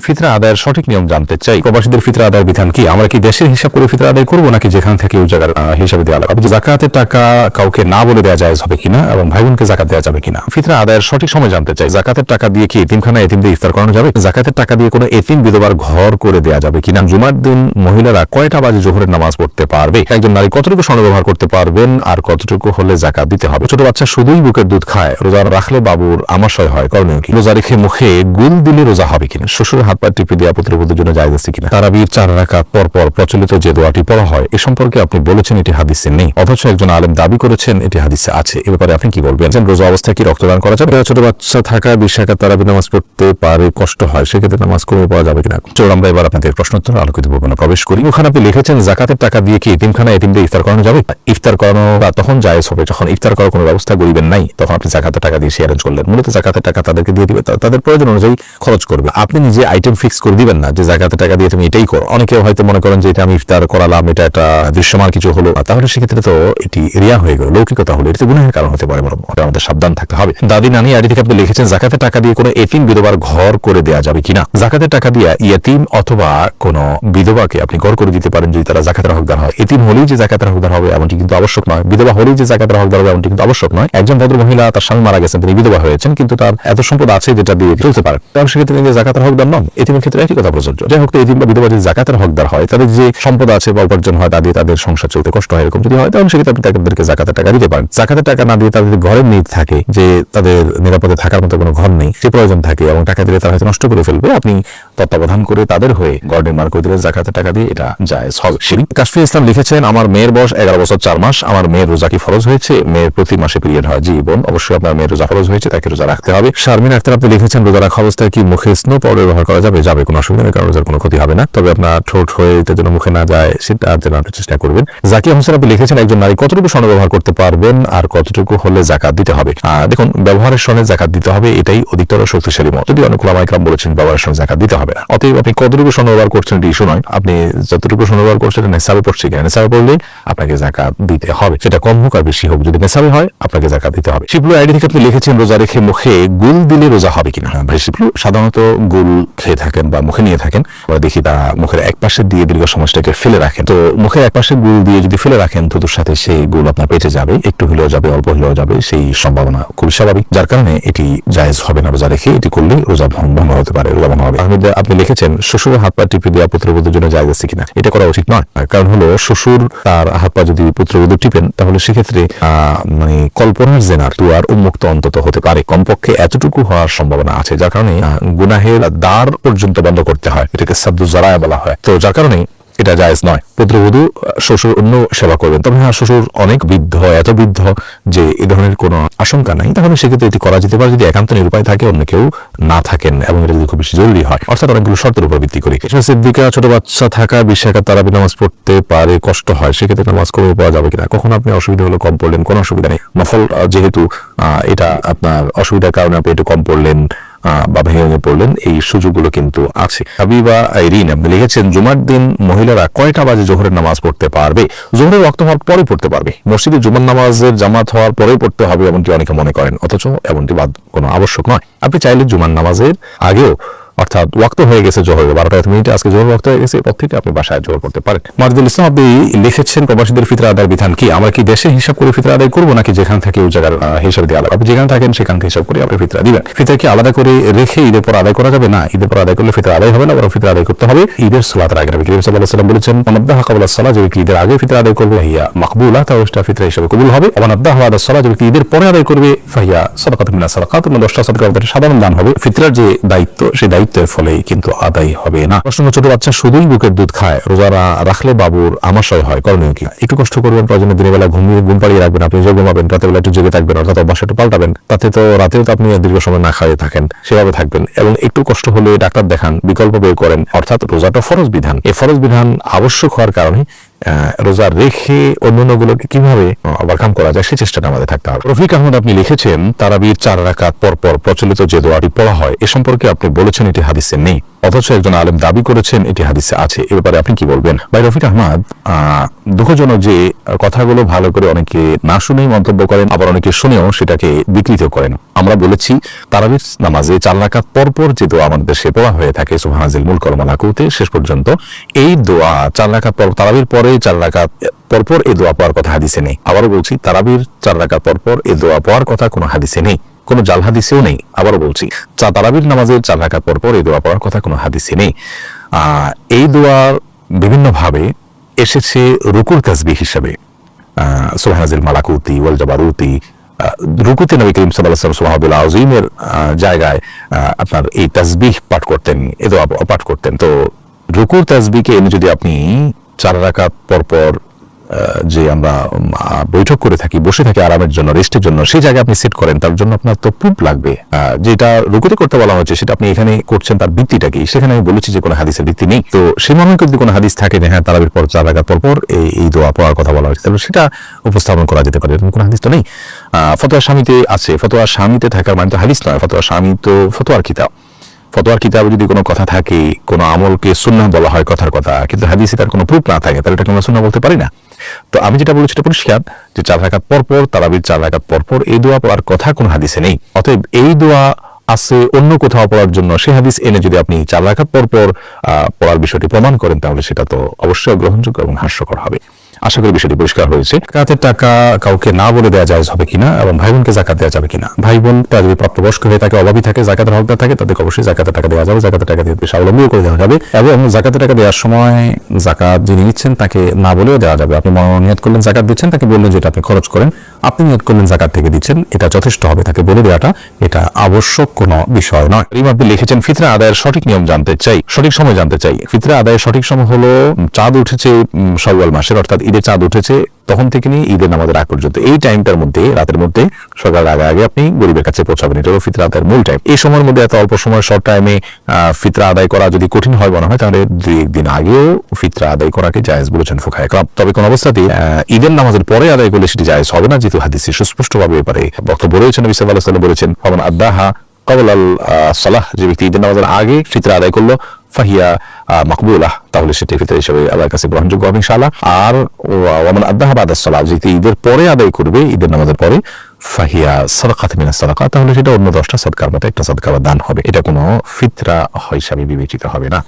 ফিতরা আদায়ের সঠিক নিয়ম জানতে চাই। প্রবাসীদের ফিতরা আদায়ের বিধান কি? আমরা কি দেশের হিসাব করে ফিতরা আদায় করবো নাকি যেখান থেকে ওই জায়গার হিসাবে দেওয়া লাগবে? জাকাতের টাকা কাউকে না বলে দেওয়া যায় হবে কিনা এবং ভাই বোনকে জাকাত দেওয়া যাবে কিনা? ফিতরা আদায়ের সঠিক সময় জানতে চাই। জাকাতের টাকা দিয়ে কি এতিমখানা এতিমদের ইফতার করানো যাবে? জাকাতের টাকা দিয়ে কোনো এতিম বিধবার ঘর করে দেওয়া যাবে কিনা? জুমার দিন মহিলারা কয়টা বাজে জোহরের নামাজ পড়তে পারবে? একজন নারী কতটুকু স্বর্ণ ব্যবহার করতে পারবেন আর কতটুকু হলে জাকাত দিতে হবে? ছোট বাচ্চা শুধুই বুকের দুধ খায়, রোজা রাখলে বাবুর আমাশয় হয়, করণীয় কি? রোজা রেখে মুখে গুল দিলে রোজা হবে কিনা? শ্বশুর হাত পা টিপে দেওয়া পুত্রবধূর জন্য জায়েজ আছে কিনা? তারাবির 4 রাকাত পর পর প্রচলিত যে দোয়াটি পড়া হয় এ সম্পর্কে আপনি বলেছেন এটি হাদিসে নেই, অথচ একজন আলেম দাবি করেছেন এটি হাদিসে আছে। এ ব্যাপারে আপনি কি বলবেন? রোজা অবস্থায় কি রক্তদান করা যাবে? ছোট বাচ্চা থাকা 20 রাকাত তারাবি নামাজ পড়তে পারে, কষ্ট হয়, সেক্ষেত্রে নামাজ কমে পড়া যাবে কিনা? চলুন আমরা এবার আপনাদের প্রশ্নোত্তর আলোকিত ভবনে প্রবেশ করি। ওখানে আপনি লিখেছেন জাকাতের টাকা দিয়ে কি এতিমখানা এতিমদের ইফতার করানো যাবে? ইফতার করানো তখন জায়েজ হবে যখন ইফতার করার কোনো ব্যবস্থা গরিবের নাই, তখন আপনি জাকাতের টাকা দিয়ে অ্যারেঞ্জ করলেন। মূলত জাকাতের টাকা তাদেরকে দিয়ে দিবে, তাদের প্রয়োজন অনুযায়ী খরচ করবে। আপনি নিজে আইটেম ফিক্স করে দিবেন না যে জাকাতের টাকা দিয়ে তুমি এটাই করো। অনেকে হয়তো মনে করেন যে এটা আমি ইফতার করালাম, এটা একটা দৃশ্যমান কিছু হলো, তাহলে সেক্ষেত্রে তো এটি রিয়া হয়ে গেল, লৌকিকতা হলো, এটা গুনাহের কারণ হতে পারে। আমাদের সাবধান থাকতে হবে। দাদি নানি আইডি থেকে আপনি লিখেছেন জাকাতের টাকা দিয়ে কোনো এতিম বিধবার ঘর করে দেওয়া যাবে কিনা? জাকাতের টাকা দিয়ে ইয়েতিম অথবা কোনো বিধবাকে আপনি ঘর করে দিতে পারেন যদি তারা জাকাতের হকদার হয়। এতিম হলেই যে জাকাতের হকদার হবে এমনটি কিন্তু আবশ্যক নয়, বিধবা হলেই যে জাকাতের হকদার হবে এমনটি কিন্তু আবশ্যক নয়। একজন ভদ্র মহিলা, তার স্বামী মারা গেছেন, তিনি বিধবা হয়েছেন, কিন্তু তার এত সম্পদ আছে যেটা দিয়ে চলতে পারে, তাহলে সেক্ষেত্রে তিনি জাকাতের হকদার নন। এতিমের ক্ষেত্রে একই কথা প্রযোজ্য। যাই হোক, এতিম বা বিধবা যদি জাকাতের হকদার হয়, তাদের যে সম্পদ আছে বা উপার্জন হয় তা দিয়ে তাদের সংসার চলতে কষ্ট হয়, এরকম যদি হয় তাহলে সেক্ষেত্রে আপনি তাদেরকে জাকাতের টাকা দিতে পারেন। জাকাতের টাকা না দিয়ে তাদের ঘরের নিড থাকে, যে তাদের নিরাপদে থাকার মতো কোনো ঘর নেই, সে প্রয়োজন থাকে এবং টাকা দিলে তারা হয়তো নষ্ট করে ফেলবে, আপনি তত্ত্বাবধান করে তাদের হয়ে ঘর নির্মাণ করে দিলে জাকাতের টাকা দিয়ে এটা জায়েজ হবে। কাশফি ইসলাম লিখেছেন আমার মেয়ের বয়স 11 বছর 4 মাস, আমার মেয়ের রোজা কি ফরজ হয়েছে? মেয়ের প্রতি মাসে পিরিয়ড হয়। জি বোন, অবশ্যই আপনার মেয়ের রোজা ফরজ হয়েছে, তাকে রোজা রাখতে হবে। শারমিন আক্তার আপনি লিখেছেন রোজা রাখা অবস্থায় কি মুখে স্নো পাউডার ব্যবহার করা যাবে? যাবে, কোনো অসুবিধা নেই, কারণ রোজার কোনো ক্ষতি হবে না, তবে আপনার ঠোঁট হয়ে এটা যেন মুখে না যায় সেটা যেন আপনি চেষ্টা করবেন। জাকিয়া হোসেন আপনি লিখেছেন একজন নারী কতটুকু স্বর্ণ ব্যবহার করতে পারবেন আর কতটুকু হলে জাকাত দিতে হবে? দেখুন, ব্যবহারের স্বর্ণে জাকাত দিতে হবে, এটাই অধিকতর শক্তিশালী মত। যদি অনেক ওলামা ইকরাম বলেছেন ব্যবহারের স্বর্ণে জাকাত দিতে হবে না। অতএব আপনি কতটুকু স্বর্ণ ব্যবহার করছেন এটি ইস্যু নয়, আপনি যতটুকু স্বর্ণ ব্যবহার করছেন নেশাবে পড়ছে কিনা, নেশাবে পড়লে আপনাকে জাকাত দিতে হবে, সেটা কম হোক আর বেশি হোক, যদি নেশাবে হয় আপনাকে জাকাত দিতে হবে। শিবলু আইডি থেকে আপনি লিখেছেন রোজা রেখে মুখে গুল দিলে রোজা হবে কিনা? ভাই শিবলু, সাধারণত গুল খেয়ে থাকেন বা মুখে নিয়ে থাকেন, আমরা দেখি তারা মুখের এক পাশে দিয়ে দীর্ঘ সময়টাকে ফেলে রাখেন। তো মুখের এক পাশে গুল দিয়ে যদি ফেলে রাখেন তো তোর সাথে সেই গুল আপনার পেটে যাবে, একটু হলেও যাবে, অল্প হলেও যাবে, সেই সম্ভাবনা খুবই স্বাভাবিক, যার কারণে এটি জায়েজ হবে না। রোজা রেখে এটি করলে রোজা ভঙ্গ হতে পারে, রোজা ভঙ্গ হবে। আপনি লিখেছেন শ্বশুর হাত পা টিপে দেওয়া পুত্রবধূর জন্য জায়েজ আছে কিনা? এটা করা উচিত নয়, কারণ হলো শ্বশুর তার হাত পা যদি পুত্রবধূ টিপেন তাহলে সেক্ষেত্রে মানে কল্পনার জেনার দুয়ার উন্মুক্ত অন্তত হতে পারে, কমপক্ষে এতটুকু হওয়ার সম্ভাবনা আছে, যার কারণে গুনাহের দ্বার পর্যন্ত বন্ধ করতে হয়, এটাকে সাদ্দু জারায়া বলা হয়। তো যার কারণে এটা জায়েজ নয়। পুত্রবধূ শ্বশুর অন্য সেবা করবেন, তবে হ্যাঁ শ্বশুর অনেক বৃদ্ধ, এত বৃদ্ধ যে এ ধরনের কোনো আশঙ্কা নাই, তাহলে সেক্ষেত্রে এটি করা যেতে পারে যদি একান্ত নিরুপায় থাকে, অন্য কেউ না থাকেন এবং এটা যদি খুব বেশি জরুরি হয়, অর্থাৎ অনেকগুলো শর্তের উপর ভিত্তি করে। সিদ্দিকা ছোট বাচ্চা থাকা 20 রাকাত তারাবি নামাজ পড়তে পারে, কষ্ট হয়, সেক্ষেত্রে নামাজ কমে পাওয়া যাবে কিনা? কখন আপনি অসুবিধা হলো কম পড়লেন, কোনো অসুবিধা নেই। নফল যেহেতু এটা আপনার অসুবিধার কারণে আপনি একটু কম পড়লেন বা ভেঙে পড়লেন, এই সুযোগগুলো কিন্তু আছে। হাবিবা আইরিন আপনি লিখেছেন জুমার দিন মহিলারা কয়টা বাজে জোহরের নামাজ পড়তে পারবে? জোহরের ওয়াক্ত হওয়ার পরে পড়তে পারবে, মসজিদে জুমার নামাজের জামাত হওয়ার পরেই পড়তে হবে এমনটি অনেকে মনে করেন, অথচ এমনটি কোনো আবশ্যক নয়। আপনি চাইলে জুমার নামাজের আগেও, অর্থাৎ ওয়াক্ত হয়ে গেছে জোহরের 12টা মিনিটে, আজকে জোহর ওয়াক্ত হয়ে গেছে, এরপর থেকে আপনি বাসায় জোহর করতে পারেন। মারদুল ইসলাম আপনি লিখেছেন প্রবাসীদের ফিতরা আদায়ের বিধান কি? আমরা কি দেশে হিসাব করে ফিতরা আদায় করবো নাকি যেখান থেকে ওই জায়গার হিসাব দেওয়া লাগবে? আপনি যেখানে থাকেন সেখান থেকে হিসাব করে আপনি ফিতরা দিবেন। ফিতরা কি আলাদা করে রেখে ঈদের পর আদায় করা যাবে? না, ঈদের পর আদায় করলে ফিতরা আদায় হবে না, বরং ফিতরা আদায় করতে হবে ঈদের সালাতের আগে। নবী করিম সাল্লাল্লাহু আলাইহি ওয়াসাল্লাম বলেছেন মানআদ্দাহা ক্বাবলা সালাত, যে ব্যক্তি ঈদের আগে ফিতরা আদায় করবে হিয়া মাকবুলা, তাহলে সেটা ফিতরা হিসেবে কবুল হবে। ওয়া মানআদ্দাহা বা'দা সালাত, যে ব্যক্তি ঈদের পরে আদায় করবে ফাহিয়া সাদাকাতুন মিনাস সাদাকাত, 10টা সাদাকার মধ্যে সাধারণ দান হবে। ফিতরার যে দায়িত্ব সেই দায়িত্বের ফলেই কিন্তু আদায় হবে না। প্রশ্ন, ছোট বাচ্চা শুধুই বুকের দুধ খায়, রোজা রাখলে বাবুর আমাশয় হয়, করণীয় কি? একটু কষ্ট করবেন, প্রয়োজনে দিনের বেলা ঘুম পাড়িয়ে রাখবেন, আপনি যে ঘুমাবেন রাতের বেলা একটু জেগে থাকবেন, অর্থাৎ অভ্যাসটা পাল্টাবেন, তাতে তো রাতেও তো আপনি দীর্ঘ সময় না খাইয়ে থাকেন, সেভাবে থাকবেন এবং একটু কষ্ট হলে ডাক্তার দেখান, বিকল্প বের করেন, অর্থাৎ রোজাটা ফরজ বিধান, এই ফরজ বিধান আবশ্যক হওয়ার কারণে রোজা রেখে অন্যান্যগুলোকে কিভাবে ওভারকাম করা যায় সেই চেষ্টাটা আমাদের থাকতে হবে। রফিক আহমদ আপনি লিখেছেন তারাবির 4 রাকাত পর পর প্রচলিত যে দোয়াটি পড়া হয় এ সম্পর্কে আপনি বলেছেন এটি হাদিসে নেই, অথচ একজন আলেম দাবি করেছেন এটি হাদিসে আছে। এ ব্যাপারে আপনি কি বলবেন? ভাই রফিক আহমদ, দুঃখজনক যে কথাগুলো ভালো করে অনেকে না শুনেই মন্তব্য করেন, আবার অনেকে শুনেও সেটাকে বিকৃত করেন। আমরা বলেছি তারাবির নামাজে 4 রাকাত পরপর যে দোয়া আমাদের দেশে পড়া হয়ে থাকে সুবহানাল মুলক ওয়াল মালাকুতে শেষ পর্যন্ত, এই দোয়া 4 রাকাত পর, তারাবির পরে 4 রাকাত পরপর এই দোয়া পড়ার কথা হাদিসে নেই। আবারও বলছি, তারাবির 4 রাকাত পরপর এই দোয়া পড়ার কথা কোনো হাদিসে নেই, কোনো জাল হাদিসেও নেই। আবারও বলছি, তারাবির নামাজের 4 রাকাত পরপর এই দোয়া পড়ার কথা কোনো হাদিসে নেই। এই দোয়ার বিভিন্নভাবে এসেছে রুকুর তাসবিহ হিসেবে, সুবহানাল মালাকুতি ওয়াল জাবারুতি। রুকুতে নবী করিম সাল্লাল্লাহু আলাইহি ওয়াসাল্লাম সুবহানাল আযীমের জায়গায় আপনার এই তাসবিহ পাঠ করতেন, এই দোয়া পাঠ করতেন। তো রুকুর তাসবিহকে এনে যদি আপনি 4 রাকাত পরপর যে আমরা বৈঠক করে থাকি, বসে থাকি আরামের জন্য, রেস্টের জন্য, সেই জায়গায় আপনি সেট করেন, তার জন্য আপনার তো প্রুফ লাগবে। যেটা রুকুতে করতে বলা হচ্ছে সেটা আপনি এখানে করছেন, তার ভিত্তিটা কি? সেখানে আমি বলেছি যে কোনো হাদিসের ভিত্তি নেই। তো সেই মর্মে যদি কোনো হাদিস থাকে যে হ্যাঁ তারাবির পর 4 রাকাত পরপর এই দোয়া পড়ার কথা বলা হচ্ছে, তাহলে সেটা উপস্থাপন করা যেতে পারে। এরকম কোনো হাদিস তো নেই। ফতোয়া শামীতে আছে, ফতোয়া শামীতে থাকার মানে তো হাদিস নয়। ফতোয়া শামী তো ফতোয়ার কিতাব। ফতোয়ার কিতাবে যদি কোনো কথা থাকে, কোনো আমলকে সুন্নাহ বলা হয় কথার কথা, কিন্তু হাদিসে তার কোনো প্রুফ না থাকে, তাহলে এটাকে আমরা সুন্নাহ বলতে পারি না। তো আমি যেটা বলেছি এটা পরিষ্কার যে 4 রাকাত পরপর, তারাবির 4 রাকাত পরপর এই দোয়া পড়ার কথা কোনো হাদিসে নেই। অতএব এই দোয়া আছে অন্য কোথাও পড়ার জন্য সেই হাদিস এনে যদি আপনি 4 রাকাত পরপর পড়ার বিষয়টি প্রমাণ করেন, তাহলে সেটা তো অবশ্যই গ্রহণযোগ্য এবং হাস্যকর হবে। আশা করি বিষয়টি পরিষ্কার হয়েছে। জাকাতের টাকা কাউকে না বলে দেওয়া জায়েজ হবে কিনা এবং ভাই বোনকে জাকাত দেওয়া যাবে কিনা? ভাই বোন যদি প্রাপ্তবয়স্ক হয়ে থাকে, অভাবী থাকে, জাকাতের হকদার থাকে, তাদেরকে অবশ্যই জাকাতের টাকা দেওয়া যাবে। জাকাতের টাকা দিয়ে স্বাবলম্বী করে দেওয়া যাবে এবং জাকাতের টাকা দেওয়ার সময় জাকাত যিনি নিচ্ছেন তাকে না বলেও দেওয়া যাবে। আপনি নিয়ত করলেন জাকাত দিচ্ছেন, তাকে বললেন যেটা আপনি খরচ করেন, আপনি নিয়ত করলেন জাকাত থেকে দিচ্ছেন, এটা যথেষ্ট হবে। তাকে বলে দেওয়াটা এটা আবশ্যক কোনো বিষয় নয়। আপনি লিখেছেন ফিতরা আদায়ের সঠিক নিয়ম জানতে চাই, সঠিক সময় জানতে চাই। ফিতরা আদায়ের সঠিক সময় হলো চাঁদ উঠেছে শাওয়াল মাসের, অর্থাৎ ঈদের চাঁদ উঠেছে তখন থেকে নিয়ে ঈদের নামাজের আগ পর্যন্ত, এই টাইমটার মধ্যে, রাতের মধ্যে, সকালের আগে আগে আপনি গরিবের কাছে পৌঁছাবেন। এটা হলো ফিতরা আদায়ের মূল টাইম। এই সময়ের মধ্যে এত অল্প সময়, শর্ট টাইমে ফিতরা আদায় করা যদি কঠিন হয় মনে হয়, তাহলে 2-1 দিন আগেও ফিতরা আদায় করাকে জায়েজ বলেছেন ফুকাহায়ে কেরাম। তবে কোন অবস্থাতেই ঈদের নামাজের পরে আদায় করলে সেটি জায়েজ হবে না, যেহেতু হাদিসে সুস্পষ্টভাবে ব্যাপারে বক্তব্য রয়েছে। নবী সাল্লাল্লাহু আলাইহি ওয়াসাল্লাম বলেছেন, ফামান আদাহা ক্বাবলাল সালাহ, যে ব্যক্তি ঈদের নামাজের আগে ফিতরা আদায় করলো, ফাহিয়া মাকবুলাহ, তাহলে সেটি ফিতরা হিসেবে আল্লাহর কাছে গ্রহণযোগ্য হবে ইনশাআল্লাহ। আর ওয়ামান আদাহা বাদাস সালাহ, যে ঈদের পরে আদায় করবে, ঈদের নামাজের পরে, ফাহিয়া সাদাকাতুম মিনাস সাদাকা, তাহলে সেটা অন্য 10টা সাদকার মতো একটা সাদকা বা দান হবে। এটা কোনো ফিতরা হিসাবে বিবেচিত হবে না।